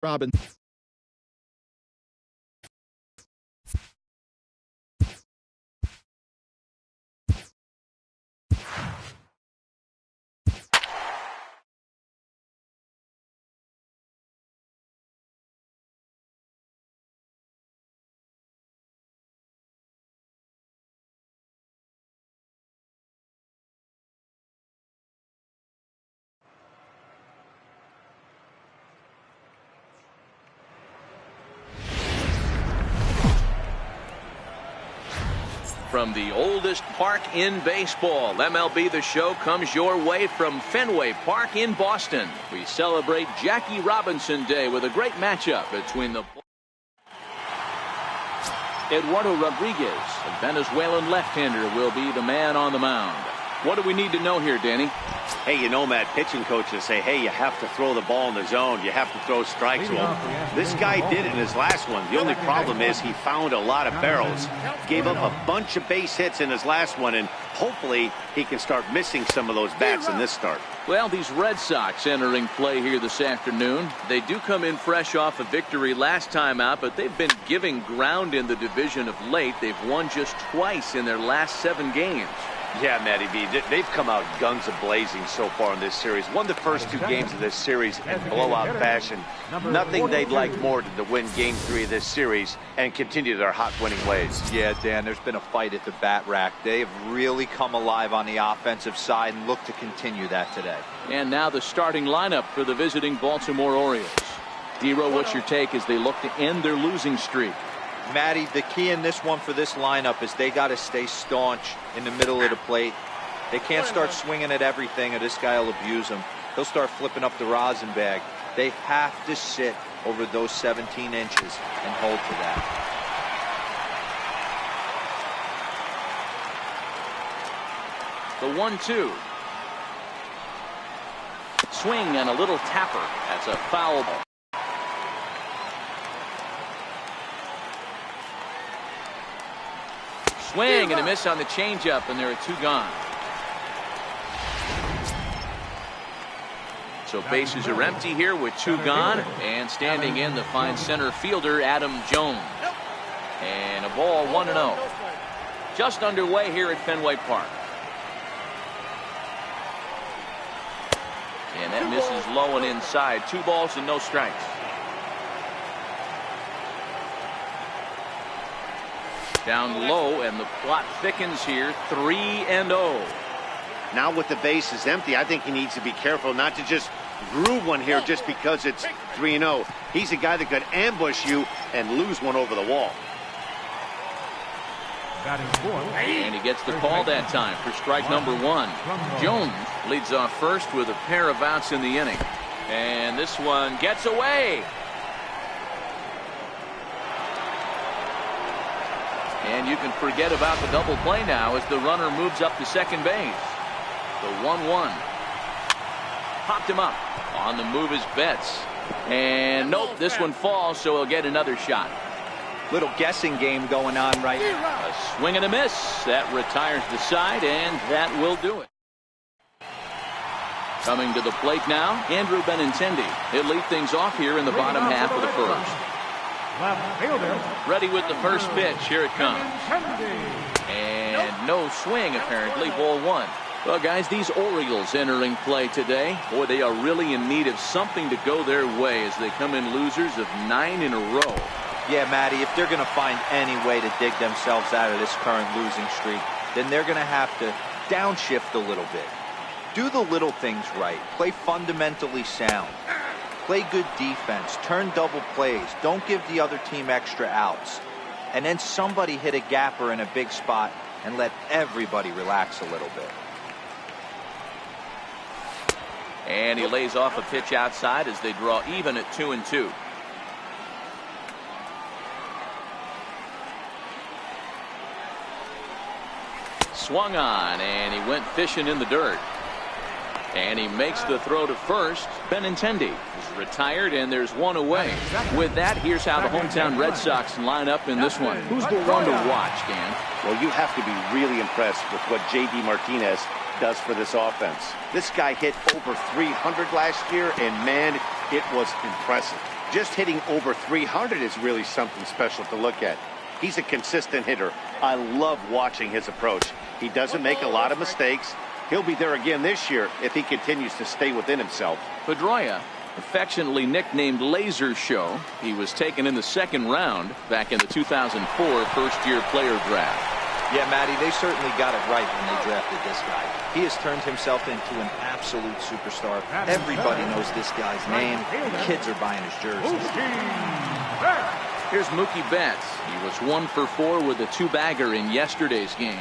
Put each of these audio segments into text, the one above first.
Robin. From the oldest park in baseball, MLB The Show comes your way from Fenway Park in Boston. We celebrate Jackie Robinson Day with a great matchup between the Eduardo Rodriguez, a Venezuelan left-hander, will be the man on the mound. What do we need to know here, Danny? Hey, you know, Matt, pitching coaches say, hey, you have to throw the ball in the zone. You have to throw strikes. Well, this guy did it in his last one. The only problem is he found a lot of barrels. Gave up a bunch of base hits in his last one, and hopefully he can start missing some of those bats in this start. Well, these Red Sox entering play here this afternoon. They do come in fresh off a victory last time out, but they've been giving ground in the division of late. They've won just twice in their last 7 games. Yeah, Matty B, they've come out guns a-blazing so far in this series. Won the first 2 games of this series in blowout fashion. Nothing they'd like more than to win Game 3 of this series and continue their hot winning ways. Yeah, Dan, there's been a fight at the bat rack. They have really come alive on the offensive side and look to continue that today. And now the starting lineup for the visiting Baltimore Orioles. Dero, what's your take as they look to end their losing streak? Matty, the key in this one for this lineup is they got to stay staunch in the middle of the plate. They can't start swinging at everything or this guy will abuse them. He'll start flipping up the rosin bag. They have to sit over those 17 inches and hold to that. The 1-2. Swing and a little tapper. That's a foul ball. Swing and a miss on the changeup, and there are 2 gone. So bases are empty here with 2 gone, and standing in the fine center fielder Adam Jones. And a ball 1-0. Just underway here at Fenway Park. And that misses low and inside. 2 balls and no strikes. Down low, and the plot thickens here. 3-0. Now with the bases empty, I think he needs to be careful not to just groove one here just because it's 3-0. He's a guy that could ambush you and lose one over the wall. And he gets the call that time for strike number 1. Jones leads off first with a pair of outs in the inning. And this one gets away. And you can forget about the double play now as the runner moves up to second base. The 1-1. Popped him up. On the move is Betts. And nope, this one falls, so he'll get another shot. Little guessing game going on right now. A swing and a miss. That retires the side, and that will do it. Coming to the plate now, Andrew Benintendi. He'll lead things off here in the bottom half of the first. Ready with the first pitch. Here it comes. And no swing, apparently. Ball 1. Well, guys, these Orioles entering play today, boy, they are really in need of something to go their way as they come in losers of 9 in a row. Yeah, Matty, if they're going to find any way to dig themselves out of this current losing streak, then they're going to have to downshift a little bit. Do the little things right. Play fundamentally sound. Play good defense. Turn double plays. Don't give the other team extra outs. And then somebody hit a gapper in a big spot and let everybody relax a little bit. And he lays off a pitch outside as they draw even at 2-2. Swung on, and he went fishing in the dirt. And he makes the throw to first. Benintendi is retired, and there's 1 away. With that, here's how the hometown Red Sox line up in this one. Who's the one to watch, Dan? Well, you have to be really impressed with what J.D. Martinez does for this offense. This guy hit over 300 last year, and man, it was impressive. Just hitting over 300 is really something special to look at. He's a consistent hitter. I love watching his approach. He doesn't make a lot of mistakes. He'll be there again this year if he continues to stay within himself. Pedroia, affectionately nicknamed Laser Show. He was taken in the second round back in the 2004 first-year player draft. Yeah, Matty, they certainly got it right when they drafted this guy. He has turned himself into an absolute superstar. Everybody knows this guy's name. The kids are buying his jerseys. Here's Mookie Betts. He was 1 for 4 with a 2-bagger in yesterday's game.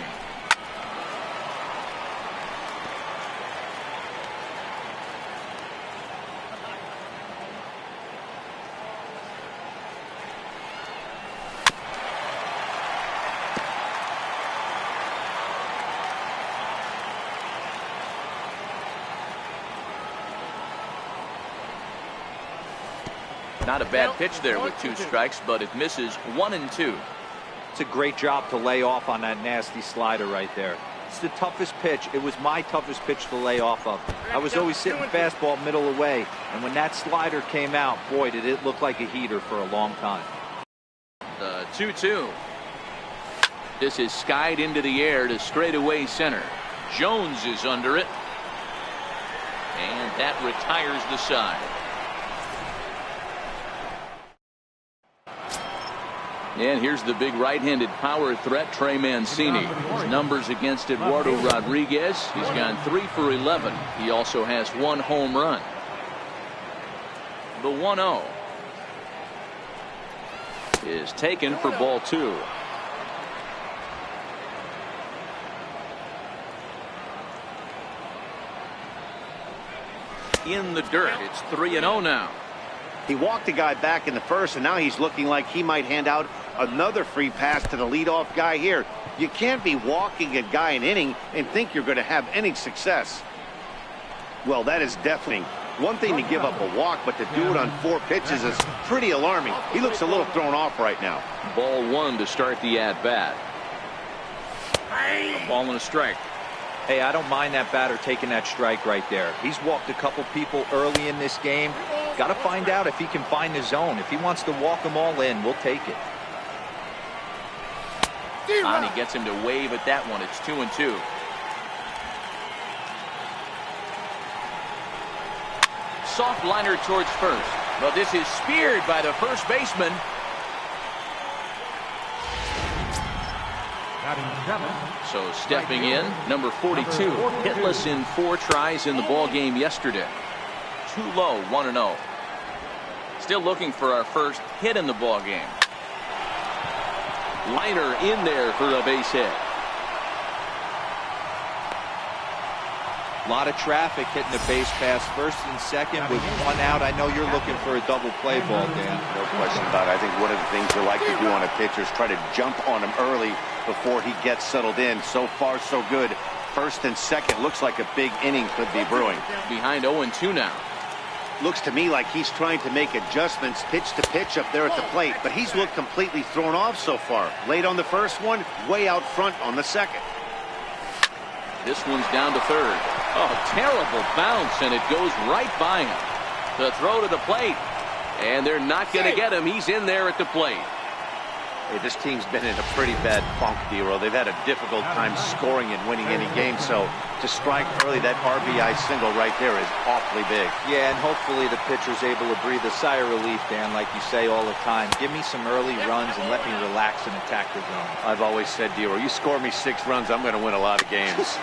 Not a bad pitch there with 2 strikes, but it misses 1 and 2. It's a great job to lay off on that nasty slider right there. It's the toughest pitch. It was my toughest pitch to lay off of. I was always sitting fastball middle away, and when that slider came out, boy, did it look like a heater for a long time. The 2-2. This is skied into the air to straightaway center. Jones is under it, and that retires the side. And here's the big right-handed power threat, Trey Mancini. His numbers against Eduardo Rodriguez. He's gone 3 for 11. He also has 1 home run. The 1-0 is taken for ball 2. In the dirt. It's 3-0 now. He walked the guy back in the first, and now he's looking like he might hand out another free pass to the leadoff guy here. You can't be walking a guy an inning and think you're going to have any success. Well, that is deafening. One thing to give up a walk, but to do it on 4 pitches is pretty alarming. He looks a little thrown off right now. Ball 1 to start the at-bat. A ball and a strike. Hey, I don't mind that batter taking that strike right there. He's walked a couple people early in this game. Got to find out if he can find the zone. If he wants to walk them all in, we'll take it. Ani gets him to wave at that one. It's 2-2. Soft liner towards first. But this is speared by the first baseman. So stepping in, number 42, hitless in 4 tries in the ball game yesterday. Too low, 1-0. Still looking for our first hit in the ball game. Liner in there for a base hit. A lot of traffic hitting the base pass first and second with 1 out. I know you're looking for a double play ball, Dan. No question about it. I think one of the things you like to do on a pitcher is try to jump on him early before he gets settled in. So far, so good. First and second. Looks like a big inning could be brewing. Behind 0-2 now. Looks to me like he's trying to make adjustments pitch to pitch up there at the plate, but he's looked completely thrown off so far. Late on the first one, way out front on the second. This one's down to third. Oh, terrible bounce, and it goes right by him. The throw to the plate, and they're not going to get him. He's in there at the plate. Hey, this team's been in a pretty bad funk, D-Roll. They've had a difficult time scoring and winning any game, so to strike early, that RBI single right there is awfully big. Yeah, and hopefully the pitcher's able to breathe a sigh of relief, Dan, like you say all the time. Give me some early runs and let me relax and attack the zone. I've always said, D-Roll, you score me 6 runs, I'm going to win a lot of games.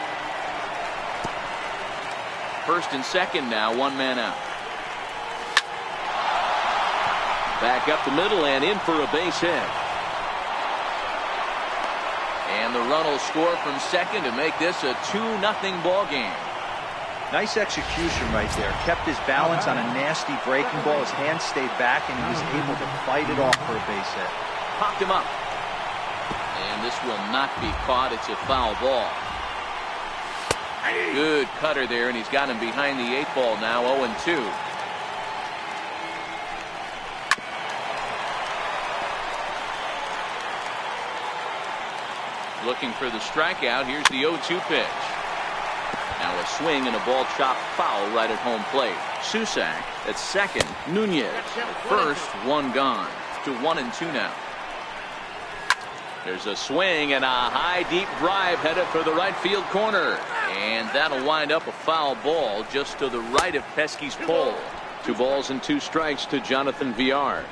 First and second now, 1 man out. Back up the middle and in for a base hit. And the run will score from second to make this a 2-0 ball game. Nice execution right there. Kept his balance on a nasty breaking ball. His hands stayed back, and he was able to fight it off for a base hit. Popped him up. And this will not be caught. It's a foul ball. Good cutter there, and he's got him behind the 8 ball now, 0-2. Looking for the strikeout. Here's the 0-2 pitch. Now a A swing and a ball chopped foul right at home plate. Susac at second. Nunez at first. One gone. To 1-2 now. There's a swing and a high deep drive headed for the right field corner. And that'll wind up a foul ball just to the right of Pesky's pole. 2 balls and 2 strikes to Jonathan Villar.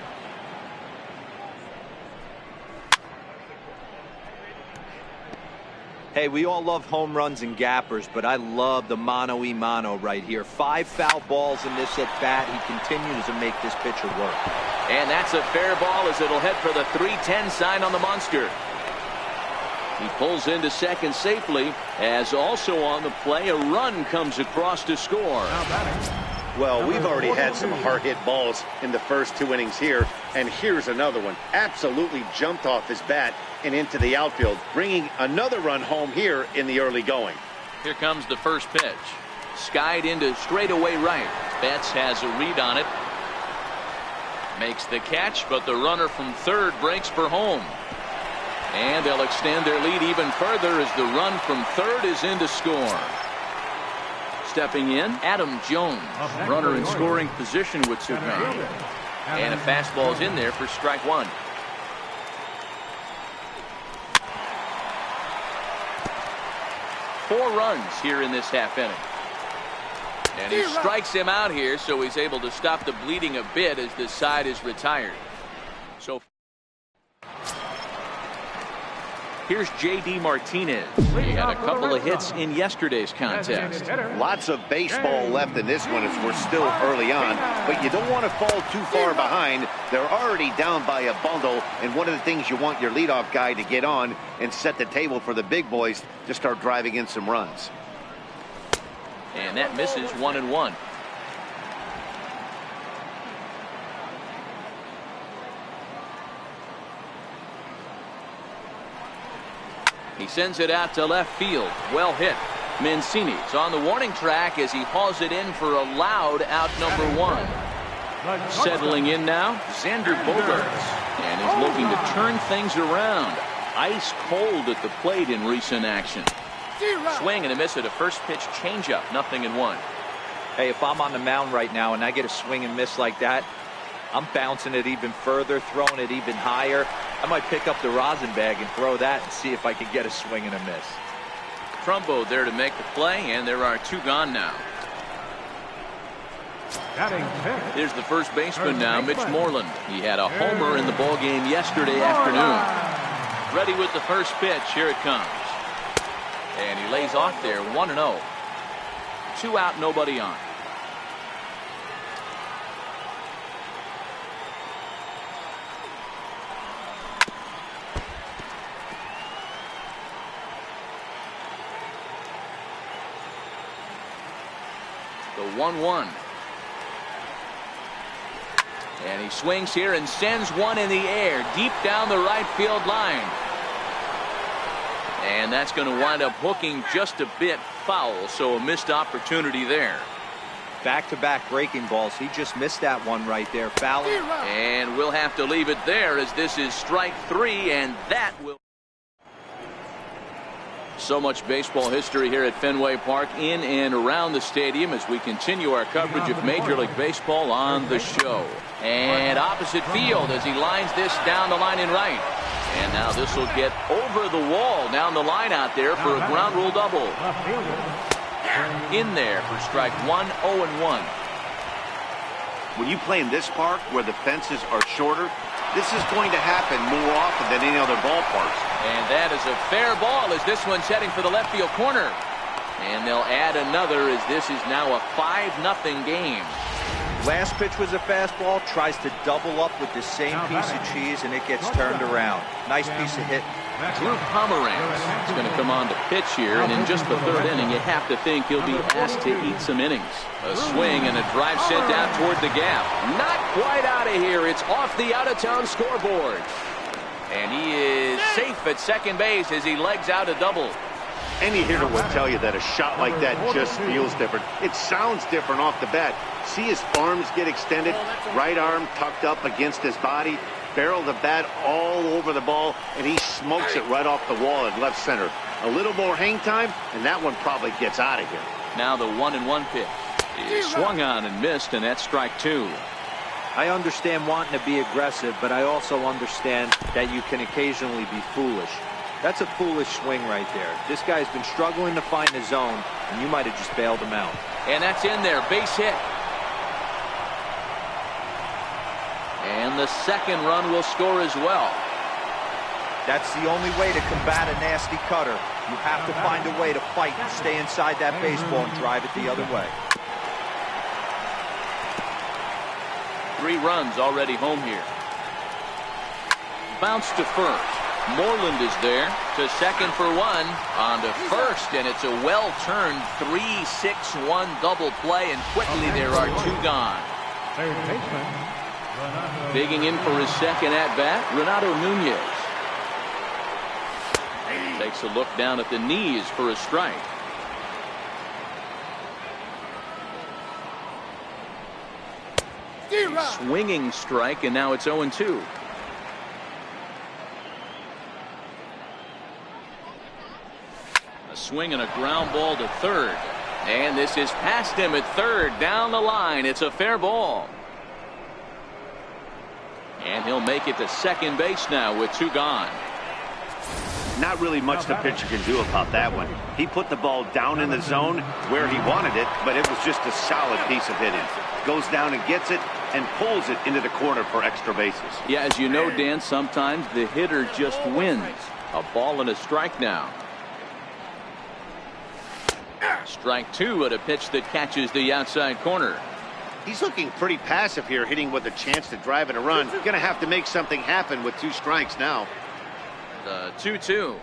Hey, we all love home runs and gappers, but I love the mano-y-mano right here. 5 foul balls in this at-bat. He continues to make this pitcher work. And that's a fair ball as it'll head for the 3-10 sign on the monster. He pulls into second safely, as also on the play a run comes across to score. Well, we've already had some hard-hit balls in the first 2 innings here, and here's another one. Absolutely jumped off his bat and into the outfield, bringing another run home here in the early going. Here comes the first pitch. Skied into straightaway right. Betts has a read on it. Makes the catch, but the runner from third breaks for home. And they'll extend their lead even further as the run from third is in to score. Stepping in, Adam Jones. Runner in scoring position with Sugan. And a fastball's in there for strike 1. Four runs here in this half inning. And he strikes him out here, so he's able to stop the bleeding a bit as this side is retired. So here's J.D. Martinez. He had a couple of hits in yesterday's contest. Lots of baseball left in this one as we're still early on, but you don't want to fall too far behind. They're already down by a bundle, and one of the things you want your leadoff guy to get on and set the table for the big boys to start driving in some runs. And that misses 1-1. He sends it out to left field. Well hit. Mancini's on the warning track as he hauls it in for a loud out number 1. Settling in now, Xander Bogaerts. And he's looking to turn things around. Ice cold at the plate in recent action. Swing and a miss at a first pitch changeup. 0-1. Hey, if I'm on the mound right now and I get a swing and miss like that, I'm bouncing it even further, throwing it even higher. I might pick up the rosin bag and throw that and see if I can get a swing and a miss. Trumbo there to make the play, and there are 2 gone now. Here's the first baseman now, Mitch Moreland. He had a homer in the ballgame yesterday afternoon. Ready with the first pitch. Here it comes. And he lays off there, 1-0. 2 out, nobody on. The 1-1. And he swings here and sends one in the air deep down the right field line. And that's going to wind up hooking just a bit foul, so a missed opportunity there. Back-to-back breaking balls. He just missed that one right there. Foul. And we'll have to leave it there as this is strike 3, and that will. So much baseball history here at Fenway Park in and around the stadium as we continue our coverage of Major League Baseball on the show. And opposite field as he lines this down the line in right. And now this will get over the wall down the line out there for a ground rule double. In there for strike 1, 0-1. When you play in this park where the fences are shorter, this is going to happen more often than any other ballparks. And that is a fair ball as this one's heading for the left field corner. And they'll add another as this is now a 5-0 game. Last pitch was a fastball. Tries to double up with the same piece of cheese, and it gets turned around. Nice piece of hit. Drew Pomeranz is going to come on to pitch here, and in just the 3rd inning, you have to think he'll be asked to eat some innings. A swing and a drive sent down toward the gap. Not quite out of here. It's off the out-of-town scoreboard. And he is safe at second base as he legs out a double. Any hitter will tell you that a shot like that just feels different. It sounds different off the bat. See his arms get extended, right arm tucked up against his body, barrel the bat all over the ball, and he smokes it right off the wall at left center. A little more hang time, and that one probably gets out of here. Now the 1-1 pitch is swung on and missed, and that's strike 2. I understand wanting to be aggressive, but I also understand that you can occasionally be foolish. That's a foolish swing right there. This guy's been struggling to find the zone, and you might have just bailed him out. And that's in there. Base hit. And the second run will score as well. That's the only way to combat a nasty cutter. You have to find a way to fight and stay inside that baseball and drive it the other way. 3 runs already home here. Bounce to first. Moreland is there to second for 1. On to first, and it's a well-turned 3-6-1 double play, and quickly there are 2 gone. Digging in for his second at-bat, Renato Nunez. Takes a look down at the knees for a strike. Swinging strike, and now it's 0-2. A swing and a ground ball to third. And this is past him at third. Down the line. It's a fair ball. And he'll make it to second base now with 2 gone. Not really much the pitcher can do about that one. He put the ball down in the zone where he wanted it, but it was just a solid piece of hitting. Goes down and gets it and pulls it into the corner for extra bases. Yeah, as you know, Dan, sometimes the hitter just wins. A ball and a strike now. Strike 2 at a pitch that catches the outside corner. He's looking pretty passive here, hitting with a chance to drive in a run. Going to have to make something happen with 2 strikes now. The 2-2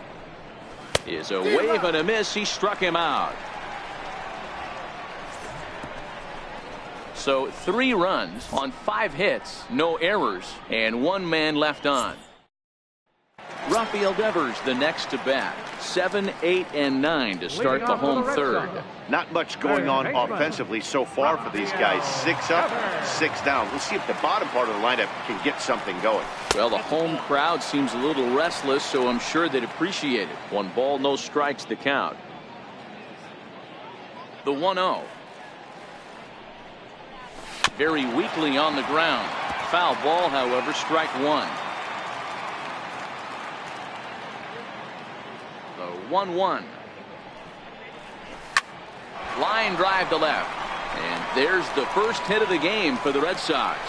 is a wave and a miss. He struck him out. So 3 runs on 5 hits, no errors, and 1 man left on. Rafael Devers the next to bat. 7, 8, and 9 to start the home third. Not much going on offensively so far for these guys. 6 up, 6 down. We'll see if the bottom part of the lineup can get something going. Well, the home crowd seems a little restless, so I'm sure they'd appreciate it. 1 ball, no strikes the count. The 1-0. Very weakly on the ground. Foul ball, however, strike 1. The 1-1. Line drive to left. And there's the first hit of the game for the Red Sox.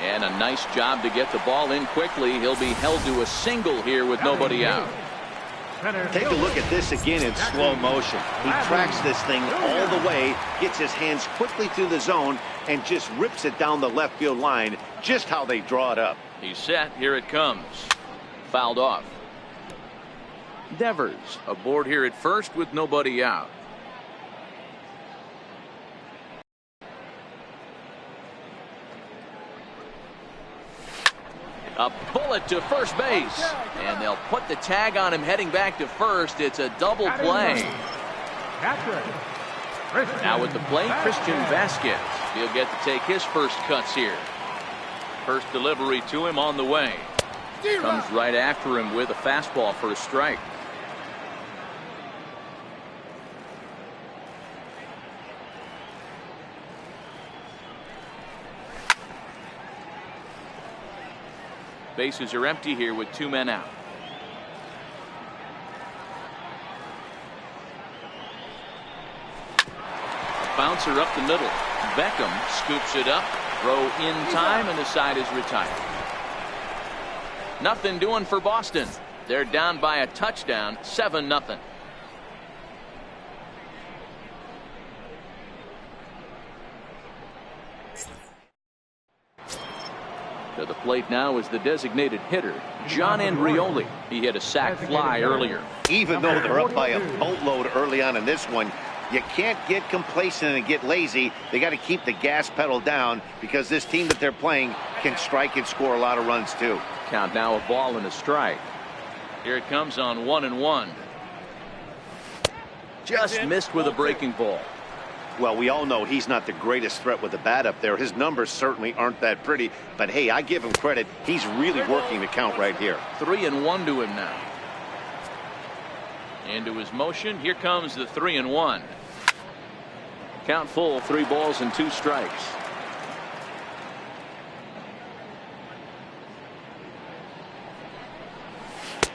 And a nice job to get the ball in quickly. He'll be held to a single here with nobody out. Take a look at this again in slow motion. He tracks this thing all the way, gets his hands quickly through the zone, and just rips it down the left field line, just how they draw it up. He's set. Here it comes. Fouled off. Devers aboard here at first with nobody out. A bullet to first base, and they'll put the tag on him heading back to first. It's a double play. Now with the play, Christian Vasquez. He'll get to take his first cuts here. First delivery to him on the way. Comes right after him with a fastball for a strike. Bases are empty here with 2 men out. A bouncer up the middle. Beckham scoops it up. Throw in time, and the side is retired. Nothing doing for Boston. They're down by a touchdown, 7-0. To the plate now is the designated hitter, John Andrioli. He hit a sac fly earlier. Even though they're up by a boatload early on in this one, you can't get complacent and get lazy. They got to keep the gas pedal down because this team that they're playing can strike and score a lot of runs too. Count now, a ball and a strike. Here it comes on 1-1. Just missed with a breaking ball. Well, we all know he's not the greatest threat with the bat up there. His numbers certainly aren't that pretty. But, hey, I give him credit. He's really working the count right here. 3-1 to him now. Into his motion. Here comes the 3-1. Count full, 3 balls and 2 strikes.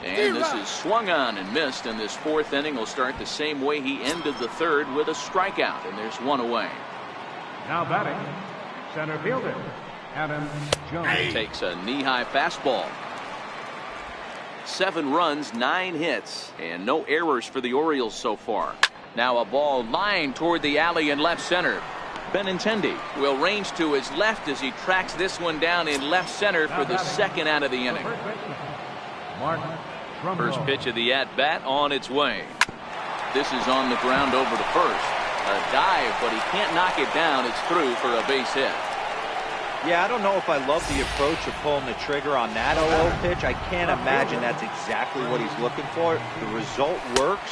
And this is swung on and missed, and this 4th inning will start the same way he ended the 3rd, with a strikeout, and there's 1 away. Now batting, center fielder, Adam Jones. Takes a knee-high fastball. 7 runs, 9 hits, and no errors for the Orioles so far. Now a ball lined toward the alley in left center. Benintendi will range to his left as he tracks this one down in left center for the 2nd out of the inning. First pitch of the at-bat on its way. This is on the ground over to first. A dive, but he can't knock it down. It's through for a base hit. Yeah, I don't know if I love the approach of pulling the trigger on that 0-0 pitch. I can't imagine that's exactly what he's looking for. The result works.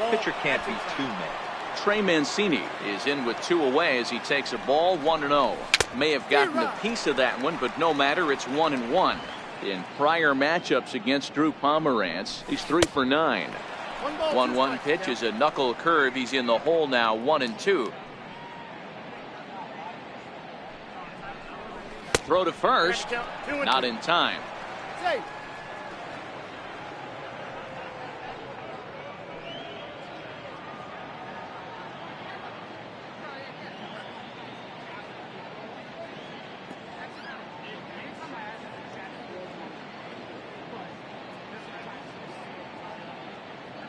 Pitcher can't be too mad. Trey Mancini is in with 2 away as he takes a ball 1-0. May have gotten a piece of that one, but no matter, it's 1-1. In prior matchups against Drew Pomerantz, he's 3 for 9. 1-1 pitch is a knuckle curve. He's in the hole now, 1-2. Throw to first, not in time.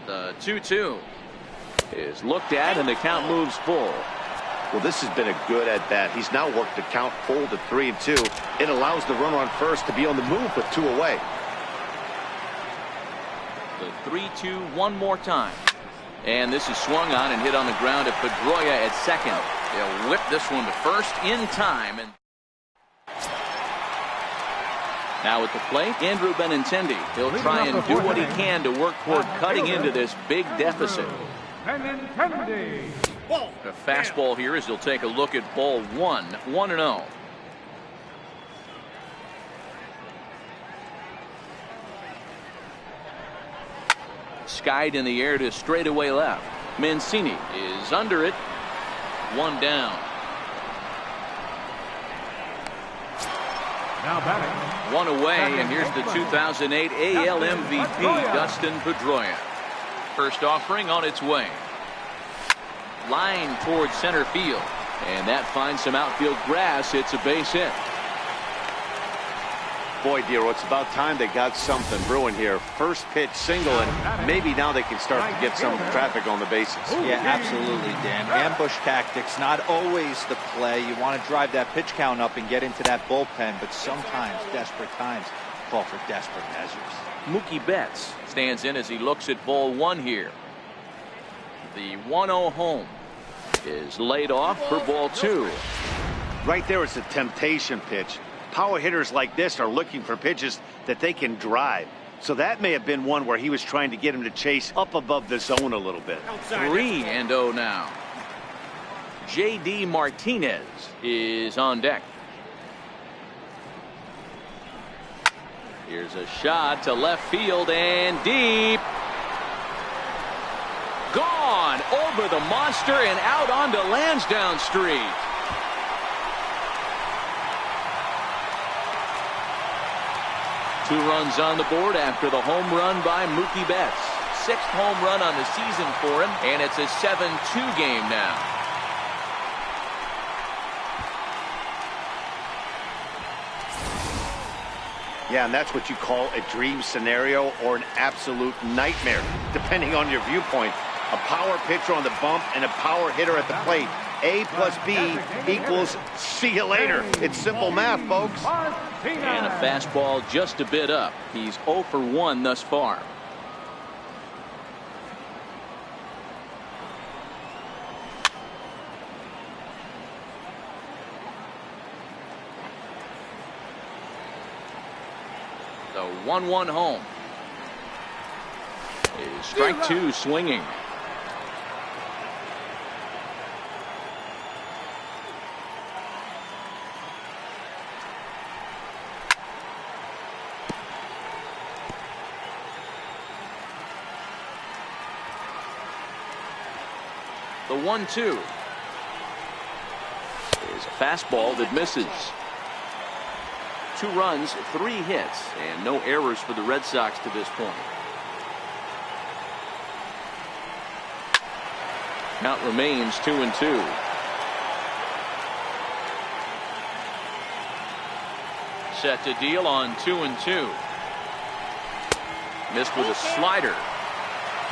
The 2-2 is looked at, and the count moves full. Well, this has been a good at-bat. He's now worked the count full to 3-2. It allows the runner on first to be on the move with 2 away. The 3-2 one more time. And this is swung on and hit on the ground at Pedroia at second. They'll whip this one to first in time. And now at the plate, Andrew Benintendi. He'll try and do what he can to work toward cutting into this big deficit. Benintendi. A fastball here as he'll take a look at ball 1, 1-0. Skied in the air to straightaway left. Mancini is under it. 1 down. Now batting. 1 away, and here's the 2008 AL MVP, Dustin Pedroia. First offering on its way. Line towards center field, and that finds some outfield grass. It's a base hit. Boy, Dero, it's about time they got something brewing here. First pitch single, and maybe now they can start to get some traffic on the bases. Yeah, absolutely, Dan. Ambush tactics, not always the play. You want to drive that pitch count up and get into that bullpen, but sometimes desperate times call for desperate measures. Mookie Betts stands in as he looks at ball 1 here. The 1-0 home is laid off for ball 2. Right there, it's a temptation pitch. Power hitters like this are looking for pitches that they can drive. So that may have been one where he was trying to get him to chase up above the zone a little bit. 3-0 now. J.D. Martinez is on deck. Here's a shot to left field and deep. Gone over the monster and out onto Lansdowne Street. Two runs on the board after the home run by Mookie Betts. 6th home run on the season for him, and it's a 7-2 game now. Yeah, and that's what you call a dream scenario or an absolute nightmare, depending on your viewpoint. A power pitcher on the bump and a power hitter at the plate. A plus B equals see you later. It's simple math, folks. And a fastball just a bit up. He's 0 for 1 thus far. The 1-1 home is strike 2 swinging. The 1-2 is a fastball that misses. 2 runs, 3 hits, and no errors for the Red Sox to this point. Count remains 2-2. Set to deal on 2-2. Missed with a slider.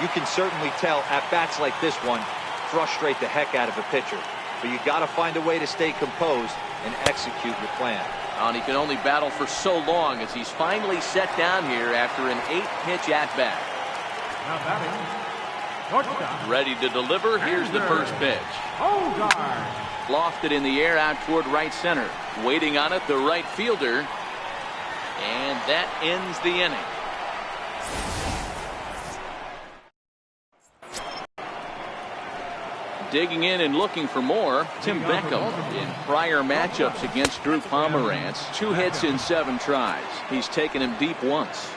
You can certainly tell at bats like this one frustrate the heck out of a pitcher. But you got to find a way to stay composed and execute your plan. And he can only battle for so long as he's finally set down here after an 8-pitch at-bat. Now batting, shortstop. Ready to deliver. Here's the first pitch. Hogard. Lofted in the air out toward right center. Waiting on it, the right fielder. And that ends the inning. Digging in and looking for more, Tim Beckham. In prior matchups against Drew Pomerantz, 2 hits in 7 tries. He's taken him deep once.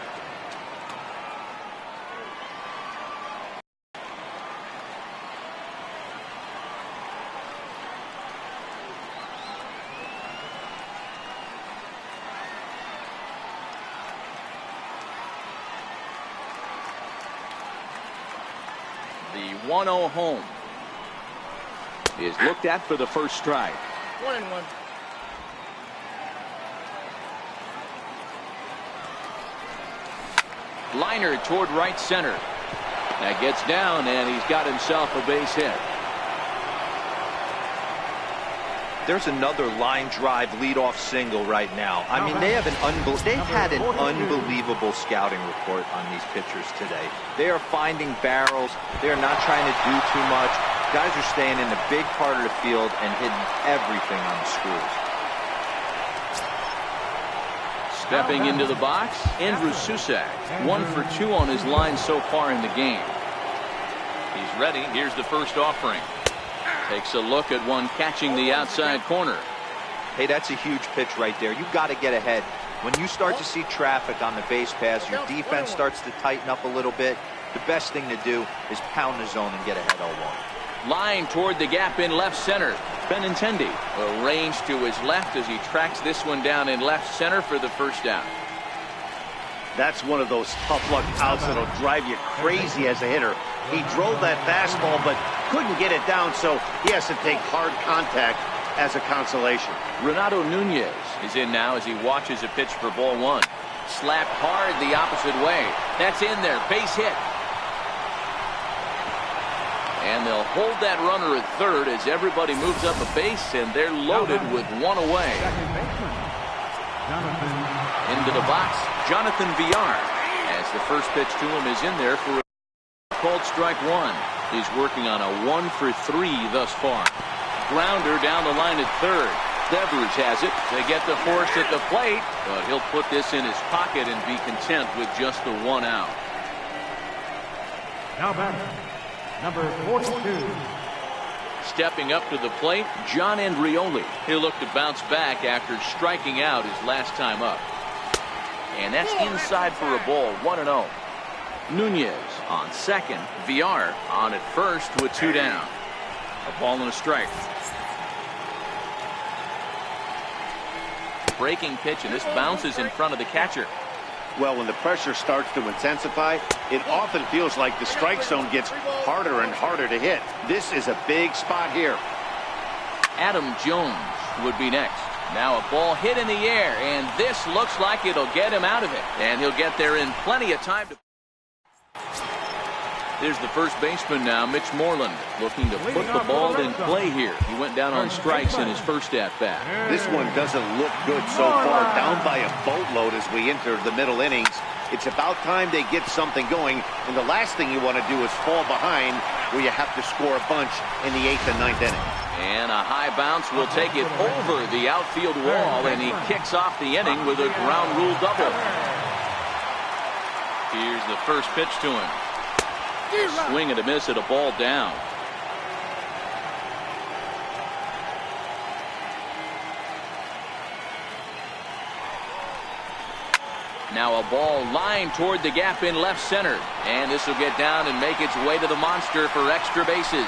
The 1-0 home is looked at for the first strike. 1-1. Liner toward right center. That gets down, and he's got himself a base hit. There's another line drive leadoff single right now. I mean, they've had an unbelievable scouting report on these pitchers today. They are finding barrels. They are not trying to do too much. Guys are staying in the big part of the field and hitting everything on the screws. Stepping into the box, Andrew Susak. 1 for 2 on his line so far in the game. He's ready. Here's the first offering. Takes a look at one catching the outside corner. Hey, that's a huge pitch right there. You've got to get ahead. When you start to see traffic on the base pass, your defense starts to tighten up a little bit. The best thing to do is pound the zone and get ahead 0-1. Line toward the gap in left center. Benintendi arranged to his left as he tracks this one down in left center for the first out. That's one of those tough luck outs that'll drive you crazy as a hitter. He drove that fastball but couldn't get it down, so he has to take hard contact as a consolation. Renato Nunez is in now as he watches a pitch for ball 1. Slapped hard the opposite way. That's in there. Base hit. And they'll hold that runner at third as everybody moves up a base, and they're loaded with 1 away. Into the box, Jonathan Villar, as the first pitch to him is in there for a called strike 1. He's working on a 1 for 3 thus far. Grounder down the line at third. Devers has it to get the force at the plate, but he'll put this in his pocket and be content with just the 1 out. Now back, number 42. Stepping up to the plate, John Andrioli. He'll look to bounce back after striking out his last time up. And that's inside for a ball, 1-0. Nunez on second, Villar on at first with 2 down. A ball and a strike. Breaking pitch, and this bounces in front of the catcher. Well, when the pressure starts to intensify, it often feels like the strike zone gets harder and harder to hit. This is a big spot here. Adam Jones would be next. Now a ball hit in the air, and this looks like it'll get him out of it. And he'll get there in plenty of time to... There's the first baseman now, Mitch Moreland, looking to put the ball in play here. He went down on strikes in his first at-bat. This one doesn't look good so far, down by a boatload as we enter the middle innings. It's about time they get something going, and the last thing you want to do is fall behind where you have to score a bunch in the 8th and 9th inning. And a high bounce will take it over the outfield wall, and he kicks off the inning with a ground rule double. Here's the first pitch to him. A swing and a miss at a ball down. Now a ball lined toward the gap in left center. And this will get down and make its way to the monster for extra bases.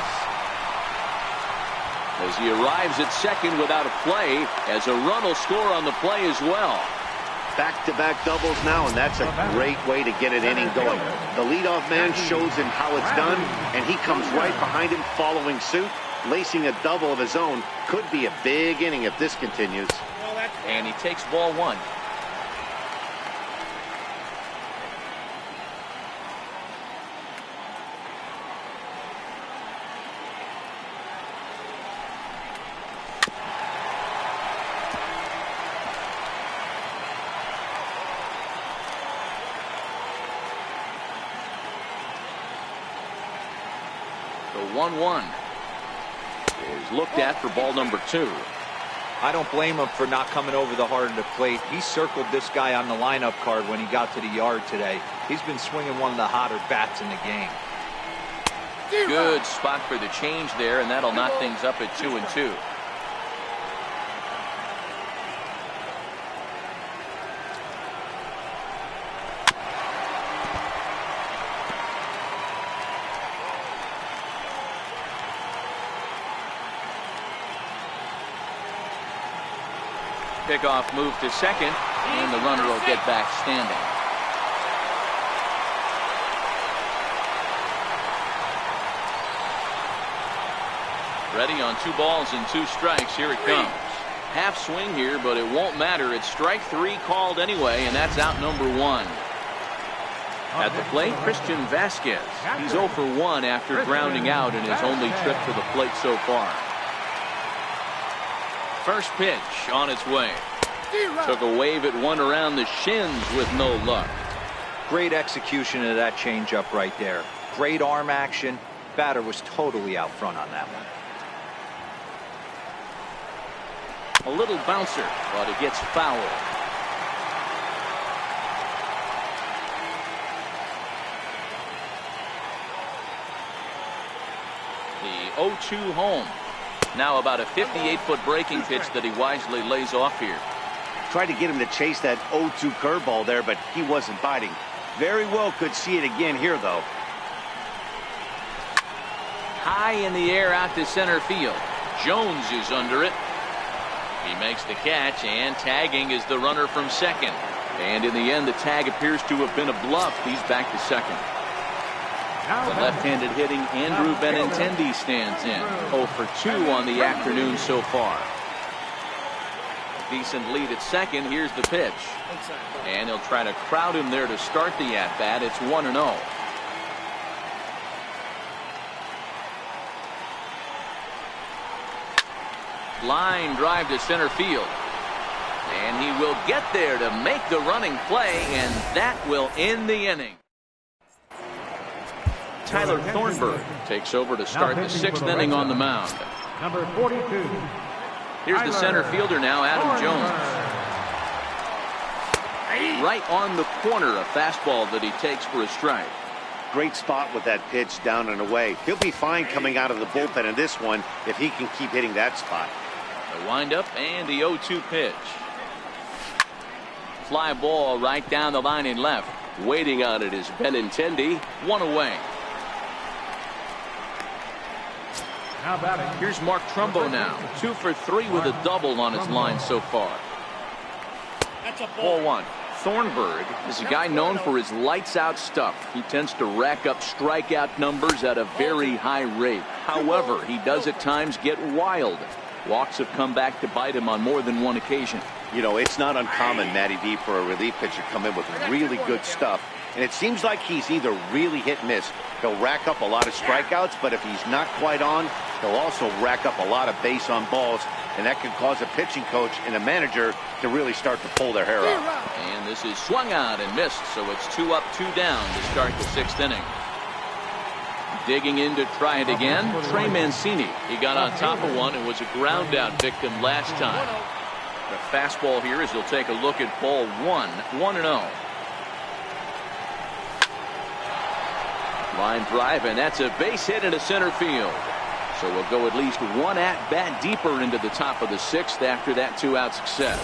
as he arrives at second without a play, as a run will score on the play as well. Back-to-back doubles now, and that's a great way to get an inning going. The leadoff man shows him how it's done, and he comes right behind him following suit. Lacing a double of his own could be a big inning if this continues. And he takes ball one. The 1-1 is looked at for ball number 2. I don't blame him for not coming over the hard of the plate. He circled this guy on the lineup card when he got to the yard today. He's been swinging one of the hotter bats in the game. Good spot for the change there, and that'll knock things up at 2-2. Pickoff move to second, and the runner will get back standing. Ready on 2 balls and 2 strikes. Here it comes. Half swing here, but it won't matter. It's strike 3 called anyway, and that's out number 1. At the plate, Christian Vasquez. He's 0 for 1 after grounding out in his only trip to the plate so far. First pitch on its way. Took a wave at one around the shins with no luck. Great execution of that changeup right there. Great arm action. Batter was totally out front on that one. A little bouncer, but it gets foul. The 0-2 home. Now about a 58-foot breaking pitch that he wisely lays off here. Tried to get him to chase that 0-2 curveball there, but he wasn't biting. Very well could see it again here, though. High in the air out to center field. Jones is under it. He makes the catch, and tagging is the runner from second. And in the end, the tag appears to have been a bluff. He's back to second. The left-handed hitting Andrew Benintendi stands in. 0 for 2 on the afternoon so far. Decent lead at second. Here's the pitch. And he'll try to crowd him there to start the at-bat. It's 1-0. Line drive to center field. And he will get there to make the running play, and that will end the inning. Tyler Thornburg takes over to start the 6th inning on the mound. Number 42. Here's the center fielder now, Adam Jones. Right on the corner, a fastball that he takes for a strike. Great spot with that pitch down and away. He'll be fine coming out of the bullpen in this one if he can keep hitting that spot. The windup and the 0-2 pitch. Fly ball right down the line in left. Waiting on it is Benintendi. 1 away. Now batting. Here's Mark Trumbo now. 2 for 3 with a double on his line so far. Ball 1. Thornburg is a guy known for his lights-out stuff. He tends to rack up strikeout numbers at a very high rate. However, he does at times get wild. Walks have come back to bite him on more than one occasion. You know, it's not uncommon, Matty V, for a relief pitcher to come in with really good stuff. And it seems like he's either really hit and miss. He'll rack up a lot of strikeouts, but if he's not quite on, he'll also rack up a lot of base on balls. And that can cause a pitching coach and a manager to really start to pull their hair out. And this is swung on and missed, so it's 2 up, 2 down to start the 6th inning. Digging in to try it again, Trey Mancini. He got on top of one and was a ground out victim last time. The fastball here as he'll take a look at ball 1, 1-0. Line drive, and that's a base hit into center field. So we'll go at least 1 at-bat deeper into the top of the 6th after that 2-out success.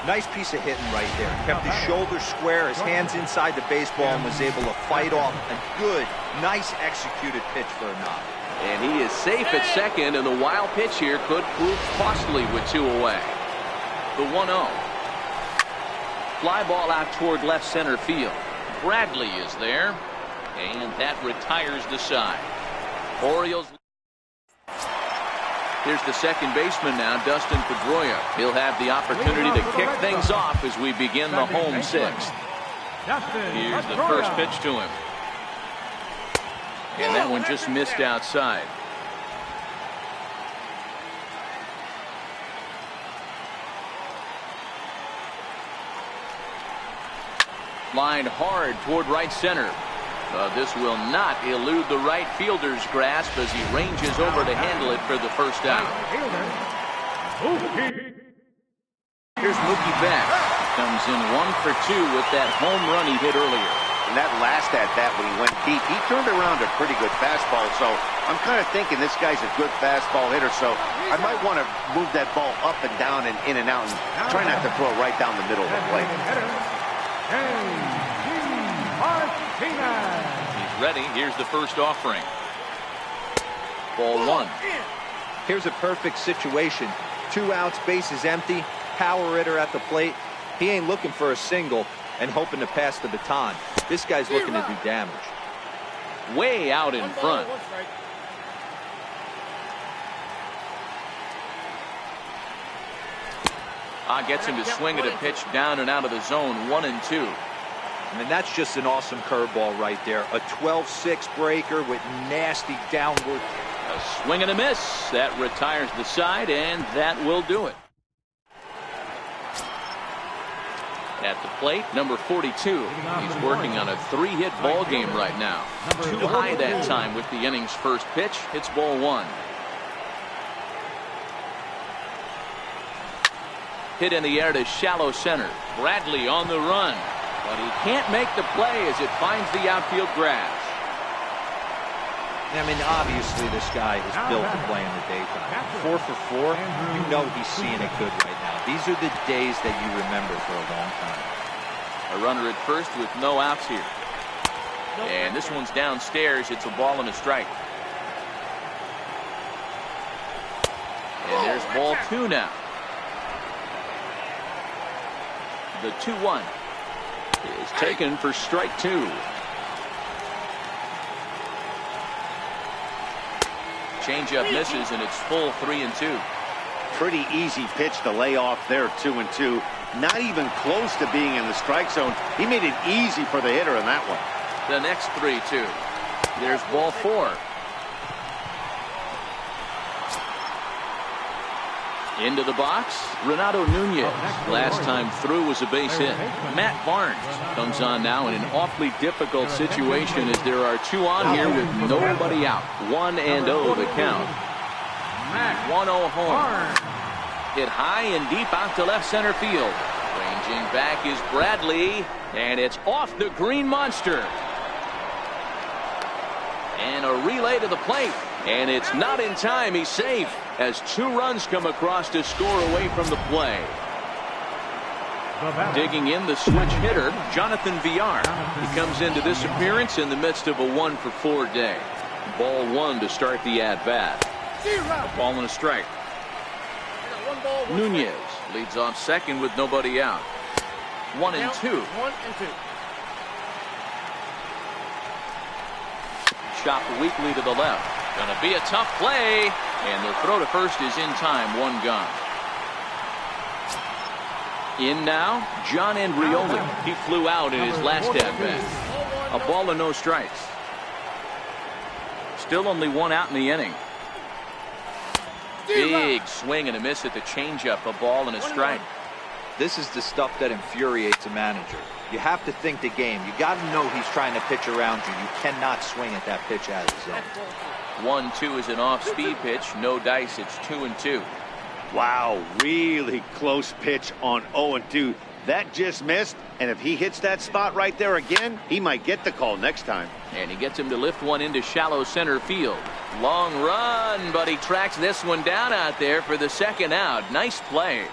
Nice piece of hitting right there. Kept his shoulders square, his hands inside the baseball, and was able to fight off a good, nice executed pitch for a knock. And he is safe at second, and the wild pitch here could prove costly with 2 away. The 1-0. Fly ball out toward left center field. Bradley is there, and that retires the side. Orioles. Here's the second baseman now, Dustin Pedroia. He'll have the opportunity to kick things off as we begin the home 6th. Here's the first pitch to him. And that one just missed outside. Lined hard toward right center. This will not elude the right fielder's grasp as he ranges over to handle it for the first out. Here's Mookie Betts. Comes in 1 for 2 with that home run he hit earlier. And that last at-bat when he went deep, he turned around a pretty good fastball. So I'm kind of thinking this guy's a good fastball hitter. So I might want to move that ball up and down and in and out and try not to throw it right down the middle of the plate. He's ready. Here's the first offering. Ball 1. Here's a perfect situation. 2 outs, bases empty, power hitter at the plate. He ain't looking for a single and hoping to pass the baton. This guy's looking to do damage. Way out in front. Gets him to swing at a pitch down and out of the zone. 1-2. I mean, that's just an awesome curveball right there. A 12-6 breaker with nasty downward. A swing and a miss. That retires the side, and that will do it. At the plate, number 42. He's working on a 3-hit ball game right now. Too high that time with the inning's first pitch. It's ball 1. Hit in the air to shallow center. Bradley on the run, but he can't make the play as it finds the outfield grass. I mean, obviously this guy is built to play in the daytime. 4 for 4, you know he's seeing it good right now. These are the days that you remember for a long time. A runner at first with no outs here. And this one's downstairs. It's a ball and a strike. And there's ball 2 now. The 2-1 is taken for strike 2. Changeup misses, and it's full 3-2. Pretty easy pitch to lay off there, 2-2. Not even close to being in the strike zone. He made it easy for the hitter in that one. The next 3-2. There's ball 4. Into the box, Renato Nunez. Last time through was a base hit. Matt Barnes comes on now in an awfully difficult situation as there are 2 on here with nobody out. 1-0 the count. 1-0 home. Hit high and deep out to left center field. Ranging back is Bradley, and it's off the green monster. And a relay to the plate, and it's not in time. He's safe as 2 runs come across to score away from the play. Digging in the switch hitter, Jonathan Villar. He comes into this appearance in the midst of a 1 for 4 day. Ball 1 to start the at-bat. A ball and a strike. Nunez leads off second with nobody out. 1-2. Chopped weakly to the left. Gonna be a tough play, and the throw to first is in time. 1 gone. In now, John Andrioli. He flew out in his last at-bat. A ball and no strikes. Still only 1 out in the inning. Big swing and a miss at the changeup. A ball and a strike. This is the stuff that infuriates a manager. You have to think the game. You got to know he's trying to pitch around you. You cannot swing at that pitch out of the zone. 1-2 is an off-speed pitch. No dice. It's 2-2. Wow, really close pitch on 0-2. That just missed, and if he hits that spot right there again, he might get the call next time. And he gets him to lift one into shallow center field. Long run, but he tracks this one down out there for the second out. Nice play.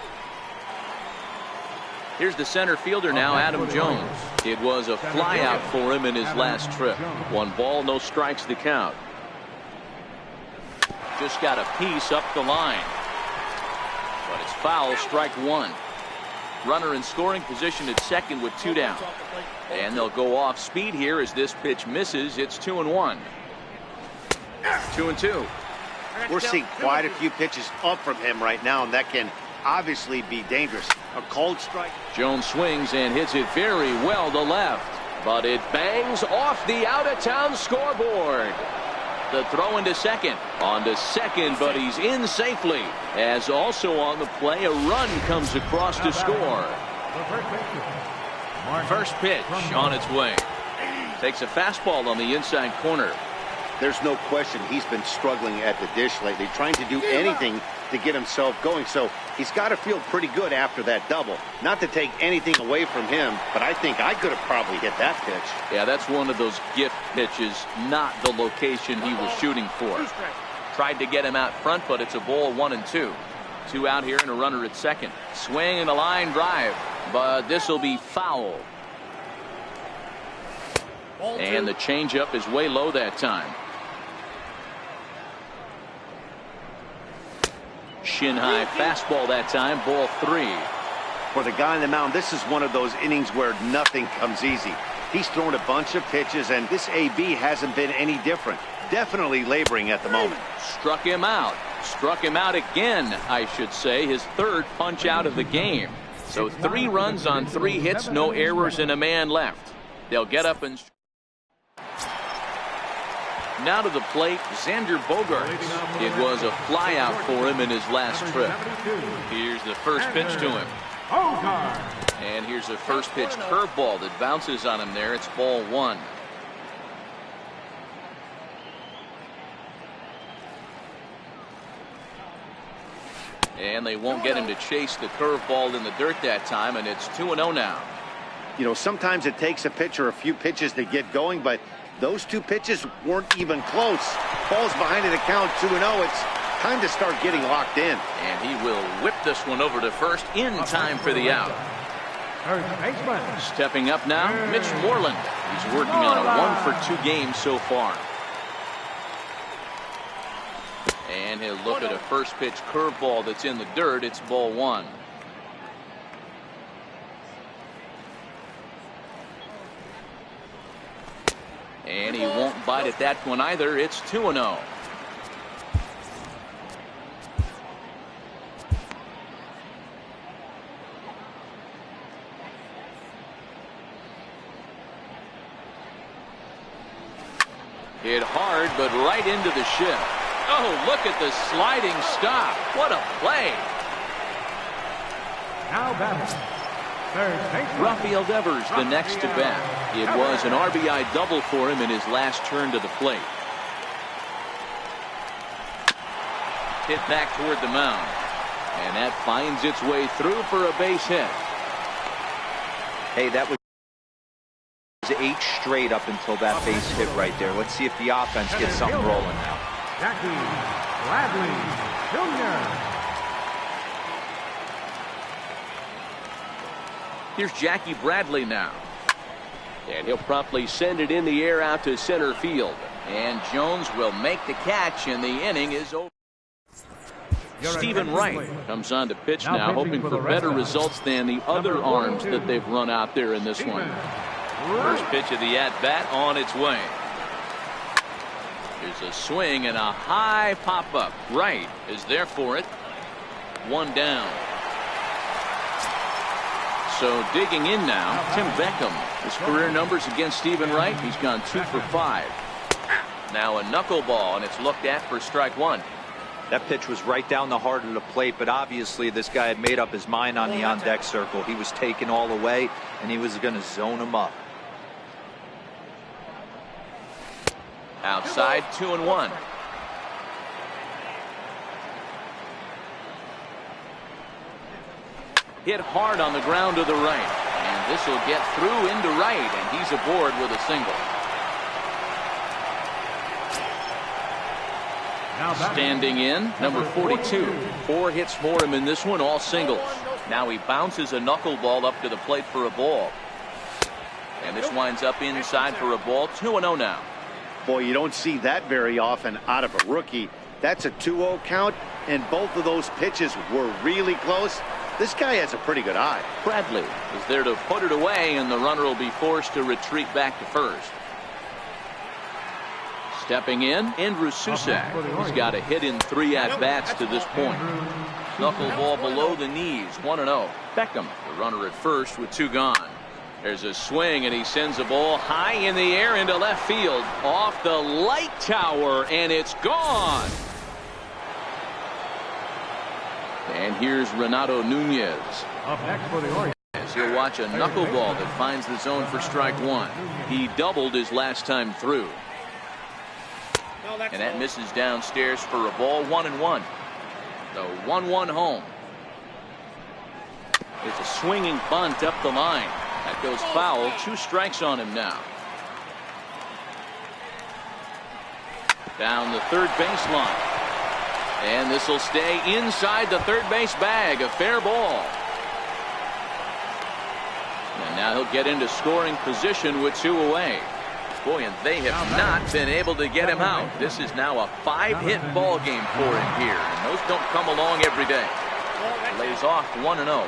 Here's the center fielder now, Adam Jones. It was a fly out for him in his last trip. 1 ball, no strikes to count. just got a piece up the line. But it's foul, strike one. Runner in scoring position at second with 2 down. And they'll go off speed here as this pitch misses. It's 2-1. 2-2. We're seeing quite a few pitches up from him right now, and that can obviously be dangerous. A cold strike. Jones swings and hits it very well to left, but it bangs off the out-of-town scoreboard. The throw into second. On to second, but he's in safely. As also on the play, a run comes across to score. First pitch on its way. Takes a fastball on the inside corner. There's no question he's been struggling at the dish lately, trying to do anything to get himself going. So he's got to feel pretty good after that double. Not to take anything away from him, but I think I could have probably hit that pitch. Yeah, that's one of those gift pitches, not the location he was shooting for. Tried to get him out front, but it's a ball, 1-2. 2 out here and a runner at second. Swing and a line drive, but this will be foul. And the changeup is way low that time. Shin high fastball that time, ball 3. For the guy on the mound, this is one of those innings where nothing comes easy. He's thrown a bunch of pitches, and this AB hasn't been any different. Definitely laboring at the moment. Struck him out. Struck him out again, I should say. His third punch out of the game. So 3 runs on 3 hits, no errors, and a man left. They'll get up and... Now to the plate, Xander Bogaerts. It was a flyout for him in his last trip. Here's the first pitch to him. And here's a first pitch curveball that bounces on him there. It's ball 1. And they won't get him to chase the curveball in the dirt that time, and it's 2-0 now. You know, sometimes it takes a pitch or a few pitches to get going, but those 2 pitches weren't even close. Ball's behind in the count, 2-0. It's time to start getting locked in. And he will whip this one over to first in time for the out. Stepping up now, Mitch Moreland. He's working on a 1-for-2 game so far. And he'll look at a first pitch curveball that's in the dirt. It's ball 1. And he won't bite at that one either. It's 2-0. Hit hard, but right into the shift. Oh, look at the sliding stop. What a play. Now batting. Rafael Devers the next to bat. It was an RBI double for him in his last turn to the plate. Hit back toward the mound. And that finds its way through for a base hit. Hey, that was 8 straight up until that base hit right there. Let's see if the offense gets something rolling now. Jackie Bradley Jr. Here's Jackie Bradley now. And he'll promptly send it in the air out to center field. And Jones will make the catch, and the inning is over. Stephen Wright comes on to pitch now, hoping for better results than the other arms that they've run out there in this one. First pitch of the at-bat on its way. Here's a swing and a high pop-up. Wright is there for it. 1 down. So digging in now, Tim Beckham. His career numbers against Stephen Wright, he's gone 2 for 5. Now a knuckleball, and it's looked at for strike 1. That pitch was right down the heart of the plate, but obviously this guy had made up his mind on the on-deck circle. He was taken all the way, and he was going to zone him up. Outside, 2-1. Hit hard on the ground to the right. And this will get through into right, and he's aboard with a single. Standing in, number 42. 4 hits for him in this one, all singles. Now he bounces a knuckleball up to the plate for a ball. And this winds up inside for a ball. 2-0 now. Boy, you don't see that very often out of a rookie. That's a 2-0 count, and both of those pitches were really close. This guy has a pretty good eye. Bradley is there to put it away, and the runner will be forced to retreat back to first. Stepping in, Andrew Susac. He's got a hit in 3 at-bats to this point. Knuckleball below the knees, 1-0. Beckham, the runner at first with 2 gone. There's a swing, and he sends a ball high in the air into left field. Off the light tower, and it's gone. And here's Renato Nunez. Up next for the Orioles. He'll watch a knuckleball that finds the zone for strike 1. He doubled his last time through. And that misses downstairs for a ball, 1-1. The 1-1 home. It's a swinging bunt up the line. That goes foul. 2 strikes on him now. Down the third baseline. And this will stay inside the third base bag. A fair ball. And now he'll get into scoring position with 2 away. Boy, and they have not been able to get him out. This is now a 5-hit ball game for him here. And those don't come along every day. Lays off 1-0.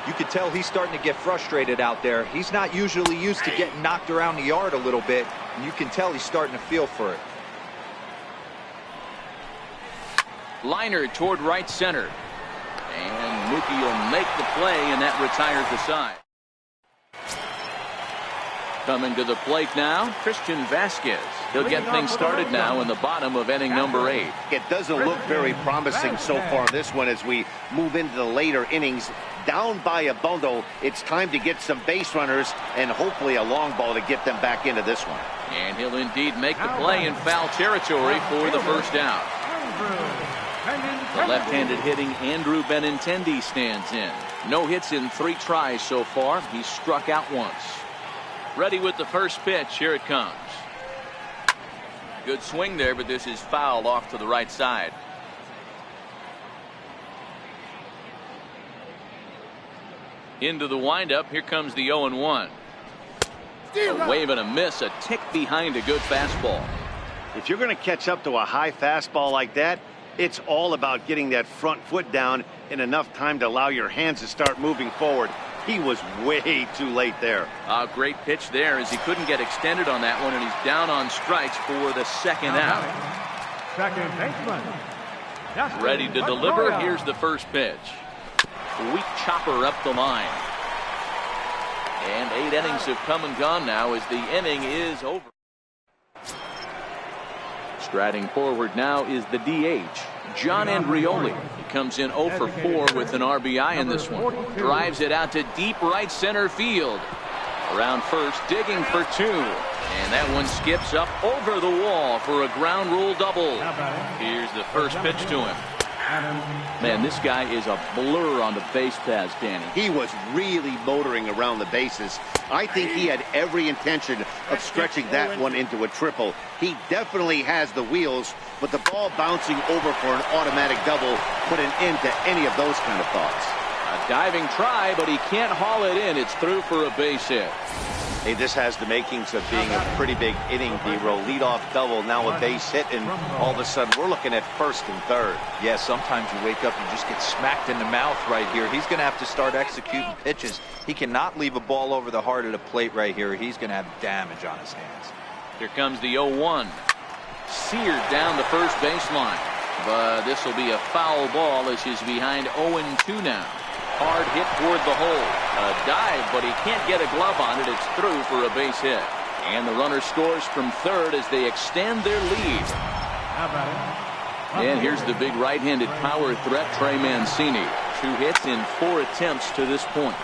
You can tell he's starting to get frustrated out there. He's not usually used to getting knocked around the yard a little bit. And you can tell he's starting to feel for it. Liner toward right center. And Mookie will make the play, and that retires the side. Coming to the plate now, Christian Vasquez. He'll get things started now in the bottom of inning number 8. It doesn't look very promising so far in this one as we move into the later innings. Down by a bundle, it's time to get some base runners and hopefully a long ball to get them back into this one. And he'll indeed make the play in foul territory for the first out. The left-handed hitting Andrew Benintendi stands in. No hits in 3 tries so far. He's struck out once. Ready with the first pitch. Here it comes. Good swing there, but this is foul off to the right side. Into the windup. Here comes the 0-1. A wave and a miss. A tick behind a good fastball. If you're going to catch up to a high fastball like that, it's all about getting that front foot down in enough time to allow your hands to start moving forward. He was way too late there. A great pitch there as he couldn't get extended on that one, and he's down on strikes for the second out. Second baseman. Ready to deliver. Here's the first pitch. Weak chopper up the line. And 8 innings have come and gone now as the inning is over. Striding forward now is the DH, John Andrioli. He comes in 0 for 4 with an RBI in this one. Drives it out to deep right center field. Around first, digging for 2. And that one skips up over the wall for a ground rule double. Here's the first pitch to him. Man, this guy is a blur on the base paths, Danny. He was really motoring around the bases. I think he had every intention of stretching that one into a triple. He definitely has the wheels, but the ball bouncing over for an automatic double put an end to any of those kind of thoughts. A diving try, but he can't haul it in. It's through for a base hit. Hey, this has the makings of being a pretty big inning, D-Roll. Leadoff double, now a base hit, and all of a sudden we're looking at first and third. Yeah, sometimes you wake up and just get smacked in the mouth right here. He's going to have to start executing pitches. He cannot leave a ball over the heart of the plate right here. He's going to have damage on his hands. Here comes the 0-1. Seared down the first baseline. But this will be a foul ball as he's behind 0-2 now. Hard hit toward the hole. A dive, but he can't get a glove on it. It's through for a base hit. And the runner scores from third as they extend their lead. And here's the big right-handed power threat, Trey Mancini. 2 hits in 4 attempts to this point.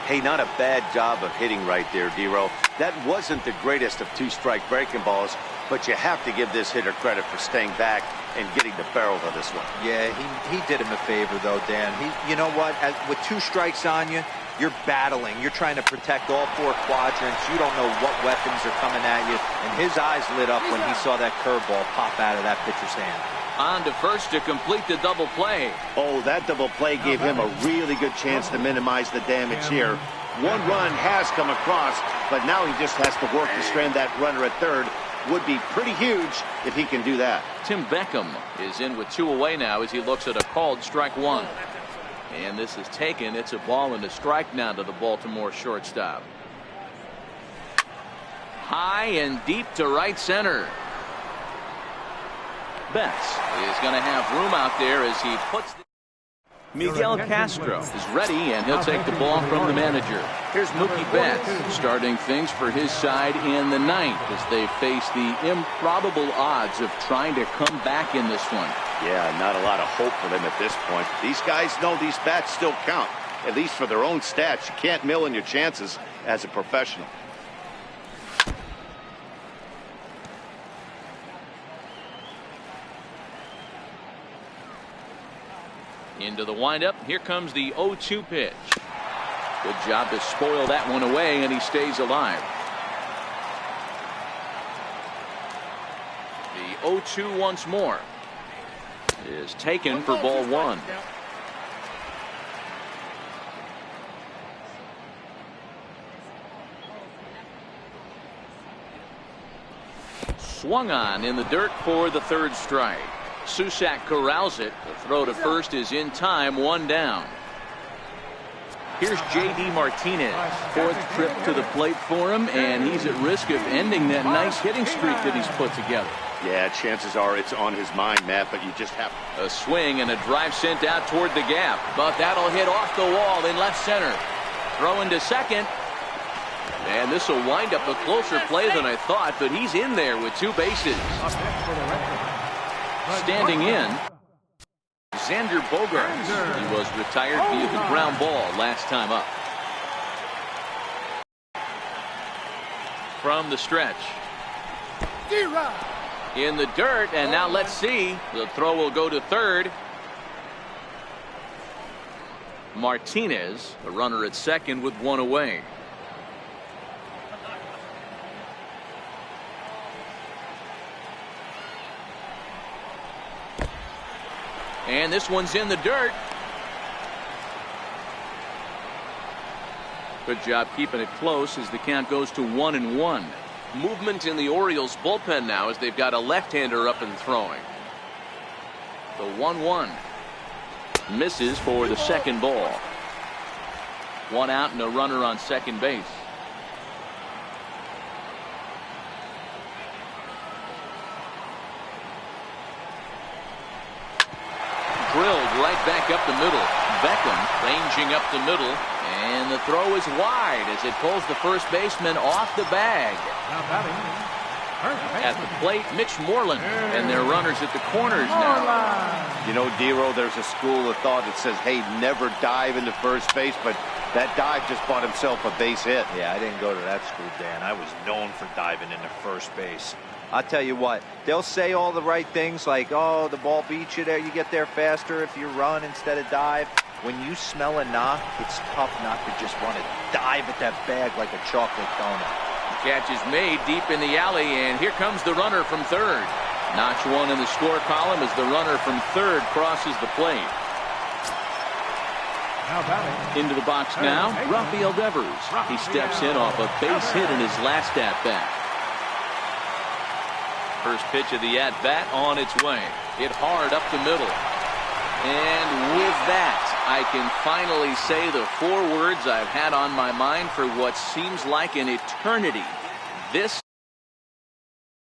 Hey, not a bad job of hitting right there, D-Roll. That wasn't the greatest of 2-strike breaking balls, but you have to give this hitter credit for staying back and getting the barrel to this one. Yeah, he did him a favor, though, Dan. You know what? With 2 strikes on you, you're battling. You're trying to protect all 4 quadrants. You don't know what weapons are coming at you. And his eyes lit up when he saw that curveball pop out of that pitcher's hand. On to first to complete the double play. Oh, that double play gave him a really good chance to minimize the damage here. 1 run has come across, but now he just has to work to strand that runner at third would be pretty huge if he can do that. Tim Beckham is in with 2 away now as he looks at a called strike 1. And this is taken. It's a ball and a strike now to the Baltimore shortstop. High and deep to right center. Betts is going to have room out there as he puts the Miguel Castro is ready, and he'll take the ball from the manager. Here's Mookie Betts starting things for his side in the 9th as they face the improbable odds of trying to come back in this one. Yeah, not a lot of hope for them at this point. These guys know these bats still count, at least for their own stats. You can't mill in your chances as a professional. Into the windup. Here comes the 0-2 pitch. Good job to spoil that one away, and he stays alive. The 0-2 once more is taken for ball 1. Swung on in the dirt for the 3rd strike. Susak corrals it. The throw to first is in time, 1 down. Here's J.D. Martinez. 4th trip to the plate for him, and he's at risk of ending that nice hitting streak that he's put together. Yeah, chances are it's on his mind, Matt, but you just have a swing and a drive sent out toward the gap, but that'll hit off the wall in left center. Throw into second, and this will wind up a closer play than I thought, but he's in there with 2 bases. Standing in, Xander Bogaerts. He was retired via the ground ball last time up. From the stretch. In the dirt, and now let's see. The throw will go to 3rd. Martinez, the runner at 2nd with 1 away. And this one's in the dirt. Good job keeping it close as the count goes to 1-1. Movement in the Orioles bullpen now as they've got a left-hander up and throwing. The 1-1 misses for the 2nd ball. 1 out and a runner on second base. Drilled right back up the middle. Beckham ranging up the middle, and the throw is wide as it pulls the first baseman off the bag. At the plate, Mitch Moreland, and their runners at the corners now. You know, Dero, there's a school of thought that says, hey, never dive into first base, but that dive just bought himself a base hit. Yeah, I didn't go to that school, Dan. I was known for diving into first base. I'll tell you what, they'll say all the right things like, oh, the ball beats you there, you get there faster if you run instead of dive. When you smell a knock, it's tough not to just want to dive at that bag like a chocolate donut. Catch is made deep in the alley, and here comes the runner from 3rd. Notch 1 in the score column as the runner from 3rd crosses the plate. Into the box now, Rafael Devers. He steps in off a base hit in his last at-bat. First pitch of the at-bat on its way. Hit hard up the middle. And with that, I can finally say the 4 words I've had on my mind for what seems like an eternity. This